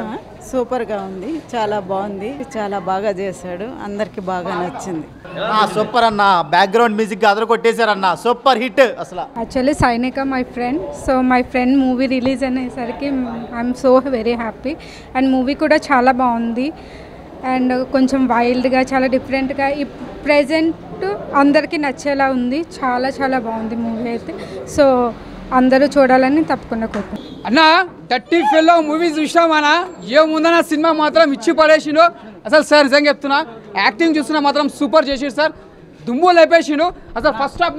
Cinema సూపర్గా ఉంది, చాలా బాగుంది, చాలా బాగా చేశాడు, అందరికి బాగా నచ్చింది. సూపర్ అన్న, బ్యాక్గ్రౌండ్ మ్యూజిక్ అదర కొట్టేశారన్న, సూపర్ హిట్ అసలు. Actually Sainika my friend, so my friend movie release అనేసరికి I'm so very happy. And movie కూడా చాలా బాగుంది అండ్ కొంచెం వైల్డ్గా, చాలా డిఫరెంట్గా, ఈ ప్రెజెంట్ అందరికీ నచ్చేలా ఉంది. చాలా చాలా బాగుంది మూవీ అయితే. సో అందరూ చూడాలని తప్పకుండా కోరుకుంటున్నాను. అన్న డర్టీ ఫెల్లో మూవీ చూసినామన్నా, ఏముందన్న సినిమా మాత్రం ఇచ్చి పడేసిండు అసలు. సార్ నిజంగా చెప్తున్నా, యాక్టింగ్ చూసినా మాత్రం సూపర్ చేసిండు సార్, దుమ్ము లేపేసిండు అసలు. ఫస్ట్ హాఫ్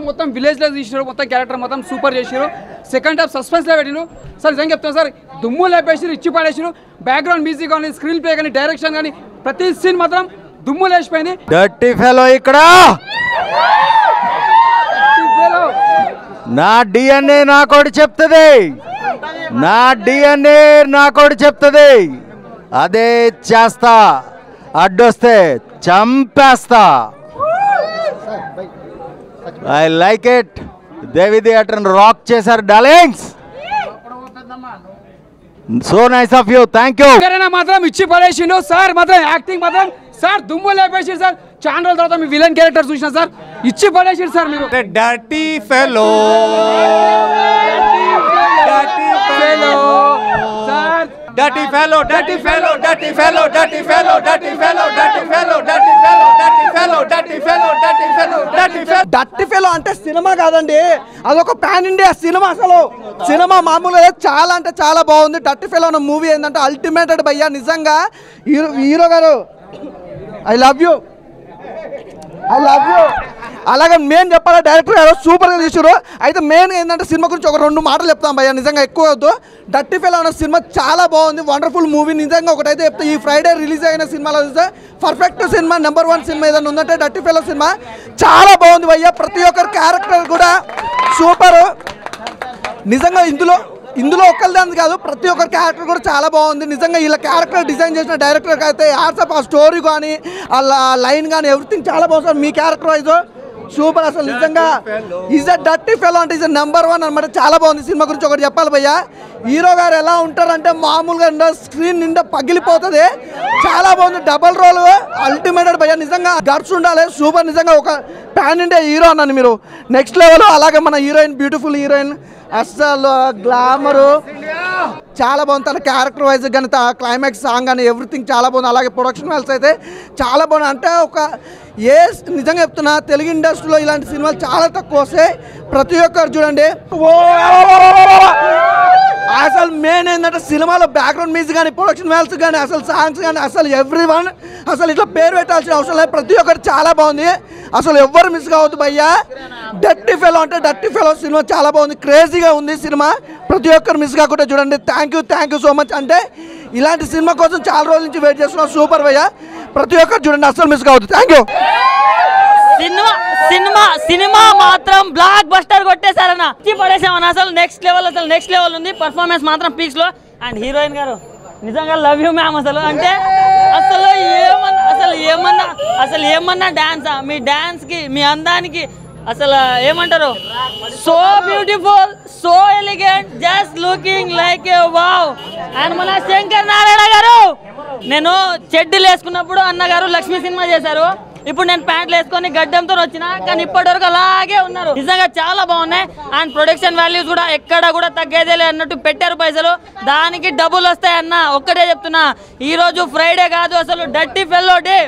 మొత్తం విలేజ్లో తీసినారు, మొత్తం క్యారెక్టర్ మొత్తం సూపర్ చేసిరు. సెకండ్ హాఫ్ సస్పెన్స్లో పెట్టిను సార్. నిజంగా చెప్తున్నా సార్, దుమ్ము లేపేసిరు, ఇచ్చి పడేసిరు. బ్యాక్గ్రౌండ్ మ్యూజిక్ కానీ, స్క్రీన్ ప్లే కానీ, డైరెక్షన్ కానీ, ప్రతి సీన్ మాత్రం దుమ్ము లేచిపోయింది. డర్టీ ఫెలో ఇక్కడ నా డిఎన్ఏ నాకోటి చెప్తుంది, నా డిఎన్ఏ నాకోటి చెప్తుంది, అదే చేస్తా, అడ్డొస్తే చంపేస్తా. I like it. Devi theatre rock చేశారు darlings. So nice of you, thank you. మాత్రం ఇచ్చి పడేసిండు సార్, మాత్రం యాక్టింగ్ మాత్రం సార్ దుమ్ము లేపేసిండు సార్. చాలా రోజుల తర్వాత మీ విలన్ క్యారెక్టర్ చూసిన సార్, ఇచ్చి పడేసిండు సార్ మీరు. Dirty fellow sir, Dirty fellow, dirty fellow, dirty fellow, dirty fellow, dirty fellow, dirty fellow, dirty fellow, dirty fellow, dirty fellow, dirty fellow, dirty fellow. Dirty fellow అంటే cinema కాదండి, అదొక pan India cinema. అసలు cinema మామూలుగా చాలా అంటే చాలా బాగుంది. Dirty fellow అన్న మూవీ ఏంటంటే అల్టిమేటెడ్ భయ్యా. నిజంగా హీరో గారు ఐ లవ్ యూ. అలాగే మెయిన్ చెప్పాలా, డైరెక్టర్ గారు సూపర్గా తీసారు. అయితే మెయిన్ ఏంటంటే సినిమా గురించి ఒక 2 మాటలు చెప్తాం భయ్యా, నిజంగా ఎక్కువ వద్దు. డర్టీ ఫెలో అన్న సినిమా చాలా బాగుంది, వండర్ఫుల్ మూవీ. నిజంగా ఒకటైతే చెప్తే, ఈ ఫ్రైడే రిలీజ్ అయిన సినిమాలో చూస్తే పర్ఫెక్ట్ సినిమా, నెంబర్ 1 సినిమా ఏదైనా ఉందంటే డర్టీ ఫెలో సినిమా. చాలా బాగుంది భయ్యా, ప్రతి ఒక్కరి క్యారెక్టర్ కూడా సూపర్. నిజంగా ఇందులో ఒక్కరిదాన్ని కాదు, ప్రతి ఒక్కరి క్యారెక్టర్ కూడా చాలా బాగుంది. నిజంగా ఇలా క్యారెక్టర్ డిజైన్ చేసిన డైరెక్టర్కి అయితే హ్యాట్స్. ఆ స్టోరీ కానీ, ఆ లైన్ కానీ, ఎవ్రీథింగ్ చాలా బాగుంది. మీ క్యారెక్టర్ వైజ్ సూపర్ అసలు. నిజంగా ఈజ్ అ డర్టీ ఫెలో అంటే ఈజ్ నెంబర్ 1 అనమాట. చాలా బాగుంది. సినిమా గురించి ఒకటి చెప్పాలి భయ్యా, హీరో గారు ఎలా ఉంటారంటే మామూలుగా స్క్రీన్ నిండా పగిలిపోతుంది. చాలా బాగుంది, డబల్ రోల్ అల్టిమేటెడ్ భయ్యా. నిజంగా గర్స్ ఉండాలి, సూపర్. నిజంగా ఒక పాన్ ఇండియా హీరో అన్నాను మీరు, నెక్స్ట్ లెవెల్. అలాగే మన హీరోయిన్, బ్యూటిఫుల్ హీరోయిన్, అస్సలు గ్లామరు చాలా బాగుంది. తన క్యారెక్టర్ వైజ్ కానీ, క్లైమాక్స్ సాంగ్ కానీ, ఎవ్రీథింగ్ చాలా బాగుంది. అలాగే ప్రొడక్షన్ వాల్స్ అయితే చాలా బాగుంది. అంటే నిజంగా చెప్తున్నా, తెలుగు ఇండస్ట్రీలో ఇలాంటి సినిమాలు చాలా తక్కువ వస్తాయి. ప్రతి ఒక్కరు చూడండి. అసలు మెయిన్ ఏంటంటే సినిమాలో బ్యాక్గ్రౌండ్ మ్యూజిక్ కానీ, ప్రొడక్షన్ వాల్స్ కానీ, అసలు సాంగ్స్ కానీ, అసలు ఎవ్రీవన్ అసలు ఇట్లా పేరు పెట్టాల్సిన అవసరం లేదు. ప్రతి ఒక్కరు చాలా బాగుంది, అసలు ఎవ్వరు మిస్ కావద్దు భయ్యా. డర్టీ ఫెలో అంటే డర్టీ ఫెలో సినిమా చాలా బాగుంది, క్రేజీగా ఉంది సినిమా. ప్రతి ఒక్కరు మిస్ కాకుండా చూడండి. Thank you so much. అంటే ఇలాంటి సినిమా కోసం చాలా రోజుల నుంచి వెయిట్ చేస్తున్నాం. సూపర్ భయ్యా, ప్రతి ఒక్కరు చూడండి, అసలు మిస్ కావద్దు. Thank you. సినిమా మాత్రం బ్లాక్ బస్టర్ కొట్టేశారన్న, పడేసామన్న. అసలు నెక్స్ట్ లెవెల్ ఉంది. పర్ఫార్మెన్స్ మాత్రం పీక్స్ లో. అండ్ హీరోయిన్ గారు నిజంగా లవ్ యూ మ్యామ్. అసలు అంటే అసలు ఏమన్నా డాన్సా? మీ డాన్స్ కి, మీ అందానికి అసలు ఏమంటారు, so beautiful, so elegant, just looking like A wow. And మన శంకర్ నారాయణ గారు, నేను చెడ్డీలు వేసుకున్నప్పుడు అన్నగారు లక్ష్మీ సినిమా చేశారు. ఇప్పుడు నేను ప్యాంట్లు వేసుకొని గడ్డంతో వచ్చిన, కానీ ఇప్పటి వరకు అలాగే ఉన్నారు. నిజంగా చాలా బాగున్నాయి. అండ్ ప్రొడక్షన్ వాల్యూస్ కూడా ఎక్కడ కూడా తగ్గేదేలే అన్నట్టు పెట్టారు పైసలు, దానికి డబ్బులు వస్తాయి అన్న. ఒక్కటే చెప్తున్నా, ఈ రోజు ఫ్రైడే కాదు, అసలు డర్టీ ఫెల్లో డే.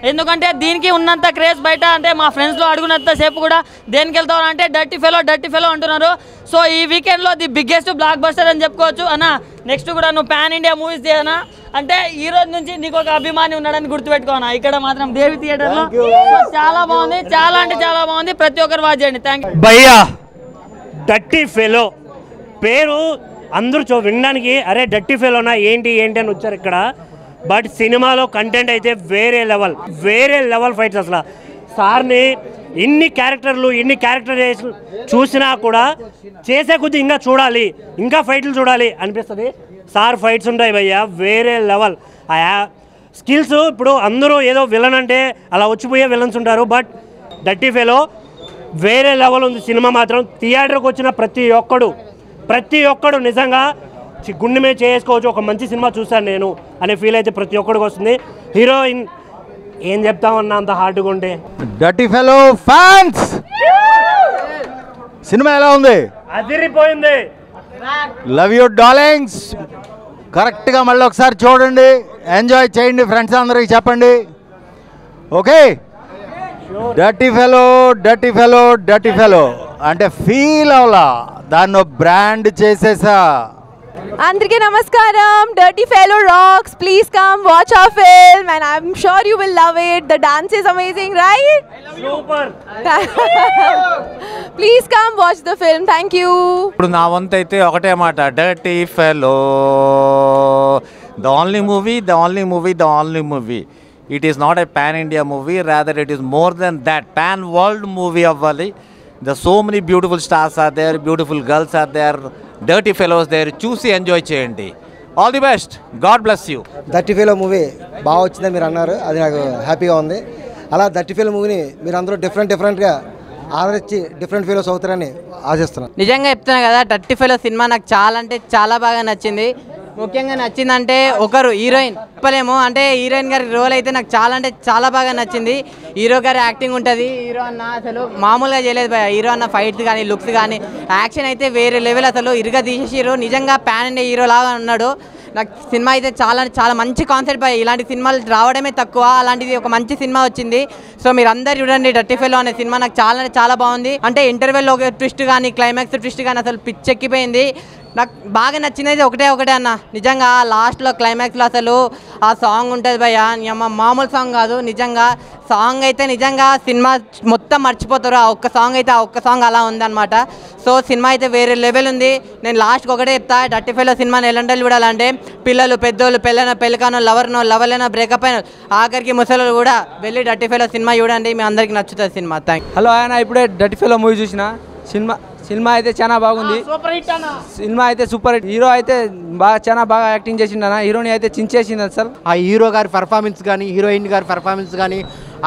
ఎందుకంటే దీనికి ఉన్నంత క్రేజ్ బయట, అంటే మా ఫ్రెండ్స్లో అడుగునంత సేపు కూడా దేనికి వెళ్తావు అంటే డర్టీ ఫెలో అంటున్నారు. సో ఈ వీకెండ్లో ది బిగ్గెస్ట్ బ్లాక్ బస్టర్ అని చెప్పుకోవచ్చు అన్న. నెక్స్ట్ కూడా నువ్వు పాన్ ఇండియా మూవీస్ చేయనా అంటే ఈ రోజు నుంచి నీకు ఒక అభిమాని ఉన్నాడని గుర్తుపెట్టుకోనా. ఇక్కడ మాత్రం దేవి థియేటర్లో చాలా బాగుంది, చాలా అంటే చాలా బాగుంది. ప్రతి ఒక్కరు వాచ్ చేయండి. థ్యాంక్ యూ భయ్యా. డర్టీ ఫెలో పేరు అందరూ వినడానికి అరే డర్టీ ఫెలోనా ఏంటి అని వచ్చారు ఇక్కడ. బట్ సినిమాలో కంటెంట్ అయితే వేరే లెవెల్ ఫైట్స్. అసలు సార్ని ఇన్ని క్యారెక్టరైజేషన్ చూసినా కూడా చేసే కొద్ది ఇంకా ఫైట్లు చూడాలి అనిపిస్తుంది. సార్ ఫైట్స్ ఉంటాయి భయ్యా, వేరే లెవెల్. స్కిల్స్ ఇప్పుడు అందరూ ఏదో విలన్ అంటే అలా వచ్చిపోయే విలన్స్ ఉంటారు. బట్ డర్టీ ఫెలో వేరే లెవెల్ ఉంది సినిమా మాత్రం. థియేటర్కి వచ్చిన ప్రతి ఒక్కడు నిజంగా గుండె మీద చేసుకోవచ్చు, ఒక మంచి సినిమా చూస్తాను నేను అనే ఫీల్ అయితే ప్రతి ఒక్కడికి వస్తుంది. హీరోయిన్ ఏం చెప్తామన్నా అంత హార్డ్గా ఉంటే. డర్టీ ఫెలో ఫ్యాన్స్ సినిమా ఎలా ఉంది? అదిరిపోయింది. Love you darlings. కరెక్ట్గా మళ్ళీ ఒకసారి చూడండి, ఎంజాయ్ చేయండి, ఫ్రెండ్స్ అందరికి చెప్పండి. Okay, dirty fellow dirty fellow dirty fellow అంటే ఫీల్ అవలా, దాన్ని బ్రాండ్ చేసేసా. అందరికీ నమస్కారం. Dirty fellow rocks. Please come watch our film and I'm sure you will love it. The dance is amazing, right? Super. Please come watch the film. Thank you. ఇప్పుడు నా వంతు అయితే ఒకటే మాట, dirty fellow the only movie. It is not a pan-India movie, rather it is more than that. Pan-world movie అవ్వాలి. There so many beautiful stars are there, beautiful girls are there, dirty fellows there. చూసి enjoy చేయండి. All the best. God bless you. Dirty fellow movie బాగా వచ్చిందని మీరు అన్నారు, అది నాకు హ్యాపీగా ఉంది. అలా డర్టీ ఫెలో మూవీని మీరు అందరూ డిఫరెంట్గా ఆదరించి డిఫరెంట్ ఫెలోస్ అవుతారని ఆశిస్తున్నాను. నిజంగా చెప్తున్నా కదా, డర్టీ ఫెలో సినిమా నాకు చాలా అంటే చాలా బాగా నచ్చింది. ముఖ్యంగా నచ్చిందంటే ఒకరు హీరోయిన్ చెప్పలేము, అంటే హీరోయిన్ గారి రోల్ అయితే నాకు చాలా అంటే చాలా బాగా నచ్చింది. హీరో గారి యాక్టింగ్ ఉంటుంది. హీరో అన్న అసలు మామూలుగా చేయలేదు భయ. హీరో అన్న ఫైట్స్ కానీ లుక్స్ కానీ యాక్షన్ అయితే వేరే లెవెల్, అసలు ఇరుగా తీసేసారు. నిజంగా ప్యాన్ ఇండియా హీరో లాగా ఉన్నాడు. నాకు సినిమా అయితే చాలా మంచి కాన్సెప్ట్ భయ. ఇలాంటి సినిమాలు రావడమే తక్కువ, అలాంటిది ఒక మంచి సినిమా వచ్చింది. సో మీరు అందరు చూడండి, డర్టీ ఫెలో అనే సినిమా నాకు చాలా బాగుంది. అంటే ఇంటర్వెల్లో ఒక ట్విస్ట్ కానీ క్లైమాక్స్ ట్విస్ట్ కానీ అసలు పిచ్చెక్కిపోయింది. నాకు బాగా నచ్చినది ఒకటే అన్న, నిజంగా లాస్ట్లో క్లైమాక్స్లో అసలు ఆ సాంగ్ ఉంటుంది భయ్య, మామూలు సాంగ్ కాదు. నిజంగా సాంగ్ అయితే నిజంగా సినిమా మొత్తం మర్చిపోతారు. ఆ ఒక్క సాంగ్ అలా ఉందన్నమాట. సో సినిమా అయితే వేరే లెవెల్ ఉంది. నేను లాస్ట్కి ఒకటే చెప్తా, డర్టీ ఫెలో సినిమాని ఎలాంటి చూడాలంటే పిల్లలు, పెద్దోళ్ళు, పెళ్ళికానో, లవర్లైనా, బ్రేకప్ అయిన, ఆఖరికి ముసలు కూడా వెళ్ళి డర్టీ ఫెలో సినిమా చూడండి. మీ అందరికీ నచ్చుతుంది సినిమా. Thank you. హలో, ఆయన ఇప్పుడే డర్టీ ఫెలో మూవీ చూసిన. సినిమా అయితే చాలా బాగుంది. సినిమా అయితే సూపర్ హిట్. హీరో అయితే చాలా బాగా యాక్టింగ్ చేసిండు అన్న. హీరోని అయితే చించేసింది అసలు. ఆ హీరో గారి పెర్ఫార్మెన్స్ కానీ హీరోయిన్ గారి పెర్ఫార్మెన్స్ కానీ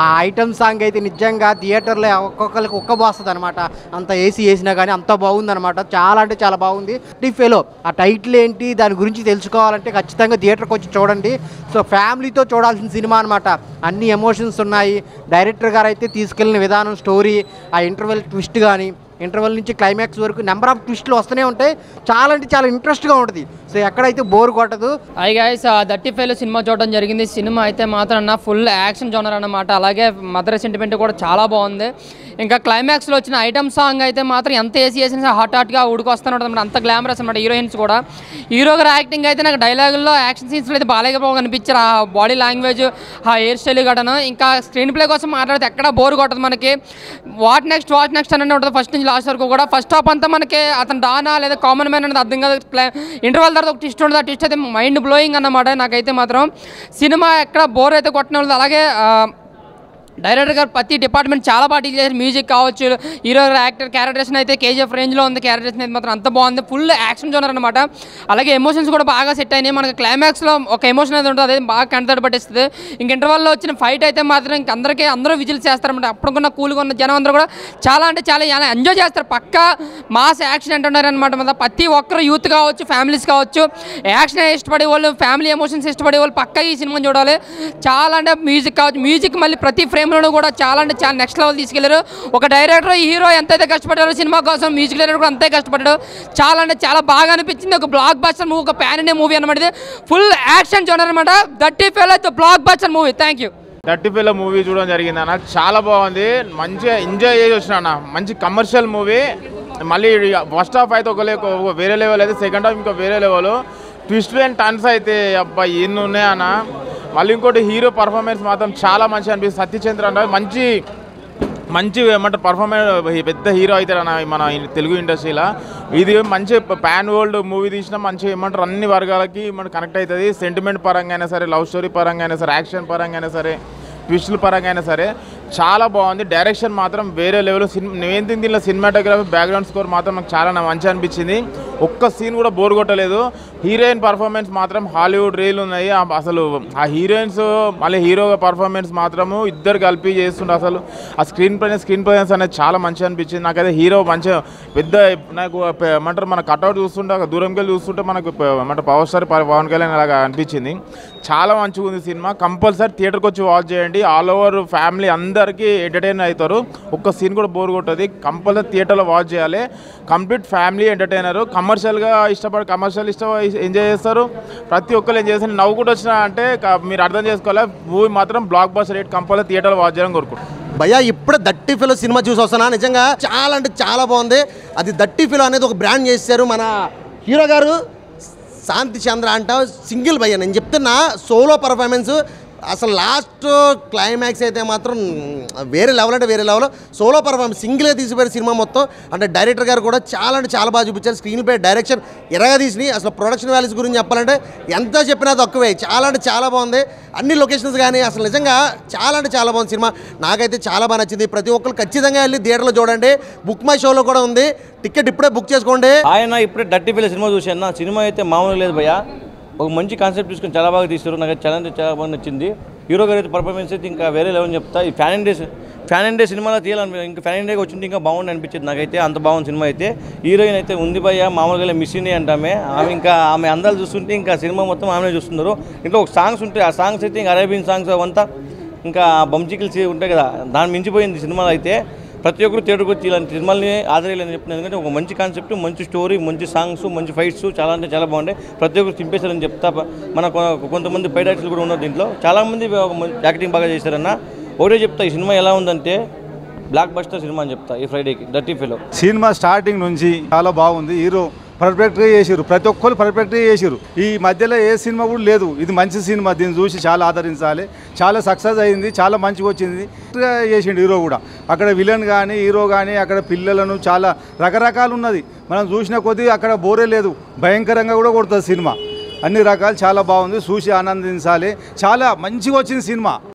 ఆ ఐటమ్ సాంగ్ అయితే నిజంగా థియేటర్లో ఒక్కొక్కరికి ఒక్కబోస్తుంది అనమాట. అంత ఏసీ వేసినా కానీ అంత బాగుందనమాట. చాలా అంటే చాలా బాగుంది. డర్టీ ఫెలో ఆ టైటిల్ ఏంటి, దాని గురించి తెలుసుకోవాలంటే ఖచ్చితంగా థియేటర్కి వచ్చి చూడండి. సో ఫ్యామిలీతో చూడాల్సిన సినిమా అనమాట. అన్ని ఎమోషన్స్ ఉన్నాయి. డైరెక్టర్ గారు అయితే తీసుకెళ్ళిన విధానం, స్టోరీ, ఆ ఇంటర్వెల్ ట్విస్ట్ కానీ, ఇంటర్వెల్ నుంచి క్లైమాక్స్ వరకు నెంబర్ ఆఫ్ ట్విస్ట్లు వస్తూనే ఉంటాయి. చాలా అంటే చాలా ఇంట్రెస్ట్గా ఉంటుంది. సో ఎక్కడైతే బోర్ కొట్టదు. Hi guys, dirty fellow cinema చూడడం జరిగింది. సినిమా అయితే మాత్రం ఫుల్ యాక్షన్ జోనర్ అన్నమాట. అలాగే మదర్ సెంటిమెంట్ కూడా చాలా బాగుంది. ఇంకా క్లైమాక్స్లో వచ్చిన ఐటమ్ సాంగ్ అయితే మాత్రం ఎంత ఏసీ వేసినా హాట్గా ఉడికొస్తూనే ఉంటుంది అనమాట. అంత గ్లామరస్ అనమాట. హీరోయిన్స్ కూడా, హీరో గారి యాక్టింగ్ అయితే నాకు డైలాగుల్లో, యాక్షన్ సీన్స్లో అయితే బాగా కనిపించారు. ఆ బాడీ లాంగ్వేజ్, ఆ హెయిర్ స్టైల్ గడను. ఇంకా స్క్రీన్ ప్లే కోసం మాట్లాడితే ఎక్కడ బోర్ కొట్టదు మనకి. వాట్ నెక్స్ట్ అని ఉంటుంది ఫస్ట్ నుంచి లాస్ట్ వరకు కూడా. ఫస్ట్ హాఫ్ అంతా మనకి అతను డానా లేదా కామన్ మ్యాన్ అనేది అర్థం కాదు. ఇంటర్వల్ తర్వాత ఒక ట్విస్ట్ ఉంటుంది. ఆ ట్విస్ట్ అయితే మైండ్ బ్లోయింగ్ అన్నమాట. నాకైతే మాత్రం సినిమా ఎక్కడ బోర్ అయితే కొట్టడం. అలాగే డైరెక్టర్ గారు ప్రతి డిపార్ట్మెంట్ చాలా బాగా డీల్ చేశారు. మ్యూజిక్ కావచ్చు, హీరో యాక్టర్ క్యారెక్టరేషన్ అయితే కేజీఎఫ్ రేంజ్లో ఉంది. క్యారెక్టరేషన్ అయితే మాత్రం అంత బాగుంది. ఫుల్ యాక్షన్ జోనర్ అనమాట. అలాగే ఎమోషన్స్ కూడా బాగా సెట్ అయినాయి. మనకి క్లైమాక్స్లో ఒక ఎమోషన్ అయితే ఉంటుంది, అదే బాగా కంటతడి పట్టేస్తుంది. ఇంక ఇంటర్వల్లో వచ్చిన ఫైట్ అయితే మాత్రం ఇంక అందరూ విజిల్స్ చేస్తారన్నమాట. అప్పుడుకున్న కూల్గా ఉన్న జనం అందరూ కూడా చాలా అంటే చాలా ఎంజాయ్ చేస్తారు. పక్కా మాస్ యాక్షన్ అంటున్నారనమాట. ప్రతి ఒక్కరు యూత్ కావచ్చు, ఫ్యామిలీస్ కావచ్చు, యాక్షన్ ఇష్టపడే వాళ్ళు, ఫ్యామిలీ ఎమోషన్స్ ఇష్టపడే వాళ్ళు పక్కా ఈ సినిమాని చూడాలి. చాలా అంటే మ్యూజిక్ కావచ్చు, మ్యూజిక్ మళ్ళీ ప్రతి ఫ్రేమ్లో కూడా చాలా అంటే చాలా నెక్స్ట్ లెవెల్ తీసుకెళ్లారు. ఒక డైరెక్టర్, హీరో ఎంతైతే కష్టపడ్డారో సినిమా కోసం, మ్యూజిక్ డైరెక్టర్ కూడా అంతే కష్టపడ్డాడు. చాలా అంటే చాలా బాగా అనిపించింది. ఒక బ్లాక్ బస్టర్ మూవీ, ఒక ప్యాన్ ఇండియా మూవీ అనమాట. ఫుల్ యాక్షన్ జోనర్ అనమాట. Dirty fellow block buster movie. Thank you. Dirty fellow movie చూడడం జరిగింది అన్న. చాలా బాగుంది. మంచిగా ఎంజాయ్ చేసి వచ్చిన అన్న. మంచి కమర్షియల్ మూవీ. మళ్ళీ ఫస్ట్ హాఫ్ అయితే ఒక వేరే లెవెల్, అయితే సెకండ్ హాఫ్ ఇంకా వేరే లెవెల్. ట్విస్ట్ అండ్ టర్న్స్ అయితే అబ్బా ఎన్ని ఉన్నాయన్న. మళ్ళీ ఇంకోటి హీరో పర్ఫార్మెన్స్ మాత్రం చాలా మంచిగా అనిపిస్తుంది. సత్యచంద్ర అంటే మంచి ఏమంటారు పర్ఫార్మెన్స్, పెద్ద హీరో అవుతాడు అన్న మన తెలుగు ఇండస్ట్రీలో. ఇది మంచి పాన్ వరల్డ్ మూవీ తీసిన మంచి ఏమంటారు అన్ని వర్గాలకి మనకు కనెక్ట్ అవుతుంది. సెంటిమెంట్ పరంగా అయినా సరే, లవ్ స్టోరీ పరంగా అయినా సరే, యాక్షన్ పరంగా అయినా సరే, ట్విస్టుల పరంగా అయినా సరే చాలా బాగుంది. డైరెక్షన్ మాత్రం వేరే లెవెల్. నేను దీనిలో సినిమాటోగ్రఫీ బ్యాక్గ్రౌండ్ స్కోర్ మాత్రం నాకు చాలా మంచి అనిపించింది. ఒక్క సీన్ కూడా బోర్ కొట్టలేదు. హీరోయిన్ పర్ఫార్మెన్స్ మాత్రం హాలీవుడ్ రీల్ ఉన్నాయి. అసలు ఆ హీరోయిన్స్ మళ్ళీ హీరో పర్ఫార్మెన్స్ మాత్రము ఇద్దరు కలిపి చేస్తుండే. అసలు ఆ స్క్రీన్ ప్రెజెన్స్ అనేది చాలా మంచిగా అనిపించింది నాకైతే. హీరో మంచిగా పెద్ద నాకు ఏమంటారు మన కట్అవుట్ చూస్తుంటే దూరంకి వెళ్ళి చూస్తుంటే మనకు ఏమంటారు పవర్ స్టార్ పవన్ కళ్యాణ్ అలాగా అనిపించింది. చాలా మంచిగా ఉంది సినిమా. కంపల్సరీ థియేటర్కి వచ్చి వాచ్ చేయండి. ఆల్ ఓవర్ ఫ్యామిలీ అందరికీ ఎంటర్టైన్ అవుతారు. ఒక్క సీన్ కూడా బోర్ కొట్టదు. కంపల్సరీ థియేటర్లో వాచ్ చేయాలి. Complete family entertainer. Commercial enjoy చేస్తారు. ప్రతి ఒక్కరు ఎంజాయ్ చేస్తారు. నవ్వు కూడా వచ్చినా అంటే మీరు అర్థం చేసుకోవాలి. మూవీ మాత్రం బ్లాక్ బస్టర్ రేట్. కంపల్సరీ థియేటర్లో వాచ్ చేయాలని కోరుకుంటున్నాను. భయ్యా ఇప్పుడే దట్టి ఫిలో సినిమా చూసి వస్తున్నా. నిజంగా చాలా అంటే చాలా బాగుంది. అది దట్టి ఫిలో అనేది ఒక బ్రాండ్ చేశారు మన హీరో గారు శాంతి చంద్ర అంట. సింగిల్ భయ్యా నేను చెప్తున్నా, సోలో పర్ఫార్మెన్స్ అసలు లాస్ట్ క్లైమాక్స్ అయితే మాత్రం వేరే లెవెల్ అంటే వేరే లెవెల్. సోలో పర్ఫార్మెన్స్ సింగిల్గా తీసిపోయిన సినిమా మొత్తం. అంటే డైరెక్టర్ గారు కూడా చాలా అంటే చాలా బాగా చూపించారు. స్క్రీన్ ప్లే డైరెక్షన్ ఎరగా తీసి అసలు ప్రొడక్షన్ వాల్యూస్ గురించి చెప్పాలంటే ఎంత చెప్పినా తక్కువే. చాలా అంటే చాలా బాగుంది. అన్ని లొకేషన్స్ కానీ అసలు నిజంగా చాలా అంటే చాలా బాగుంది సినిమా. నాకైతే చాలా బాగా నచ్చింది. ప్రతి ఒక్కరు ఖచ్చితంగా వెళ్ళి థియేటర్లో చూడండి. బుక్ మై షోలో కూడా ఉంది. టికెట్ ఇప్పుడే బుక్ చేసుకోండి. ఆయన ఇప్పుడే డట్టి ఫిల్ సినిమా చూశాను. సినిమా అయితే మామూలు లేదు భయ్యా. ఒక మంచి కాన్సెప్ట్ తీసుకొని చాలా బాగా తీస్తారు. నాకు చాలా అంటే చాలా బాగా నచ్చింది. హీరో గారు అయితే పర్ఫార్మెన్స్ అయితే ఇంకా వేరే లెవెల్ చెప్తా. ఈ ఫ్యాన్ అండ్ డే సినిమాలో తీయాలని ఇంకా ఫ్యాన్ అండ్ డే వచ్చింటే ఇంకా బాగుంది అనిపించింది నాకైతే. అంత బాగుంది సినిమా అయితే. హీరోయిన్ అయితే ఉంది భయ్య మామూలుగా మిస్సింగ్ అంటామే. ఆమె అందాలు చూస్తుంటే ఇంకా సినిమా మొత్తం ఆమెనే చూస్తున్నారు. ఇంట్లో ఒక సాంగ్స్ ఉంటాయి. ఆ సాంగ్స్ అయితే ఇంకా అరేబియన్ సాంగ్స్ అవంతా ఇంకా బంచికిల్స్ ఉంటాయి కదా, దాన్ని మించిపోయింది సినిమాలో అయితే. ప్రతి ఒక్కరు థియేటర్కి వచ్చి ఇలాంటి సినిమాలని ఆదరేయాలని చెప్తున్నాను. ఎందుకంటే ఒక మంచి కాన్సెప్ట్, మంచి స్టోరీ, మంచి సాంగ్స్, మంచి ఫైట్స్ చాలా అంటే చాలా బాగుంటాయి. ప్రతి ఒక్కరు చింపేశారని చెప్తా. మన కొంతమంది పైడ్ యాక్టర్లు కూడా ఉన్నారు దీంట్లో. చాలామంది యాక్టింగ్ బాగా చేశారన్న. ఒకటే చెప్తా, ఈ సినిమా ఎలా ఉందంటే బ్లాక్ బస్టర్ సినిమా అని చెప్తా. ఈ ఫ్రైడేకి డర్టీ ఫెలో సినిమా స్టార్టింగ్ నుంచి చాలా బాగుంది. హీరో పర్ఫెక్ట్గా చేసారు. ప్రతి ఒక్కరు పర్ఫెక్ట్గా చేసారు. ఈ మధ్యలో ఏ సినిమా కూడా లేదు. ఇది మంచి సినిమా. దీన్ని చూసి చాలా ఆదరించాలి. చాలా సక్సెస్ అయింది. చాలా మంచిగా వచ్చింది. చేసిండు హీరో కూడా. అక్కడ విలన్ కానీ హీరో కానీ అక్కడ పిల్లలను చాలా రకరకాలు ఉన్నది. మనం చూసిన కొద్దీ అక్కడ బోరే లేదు. భయంకరంగా కూడా కొడుతుంది సినిమా. అన్ని రకాలు చాలా బాగుంది. చూసి ఆనందించాలి. చాలా మంచిగా వచ్చింది సినిమా.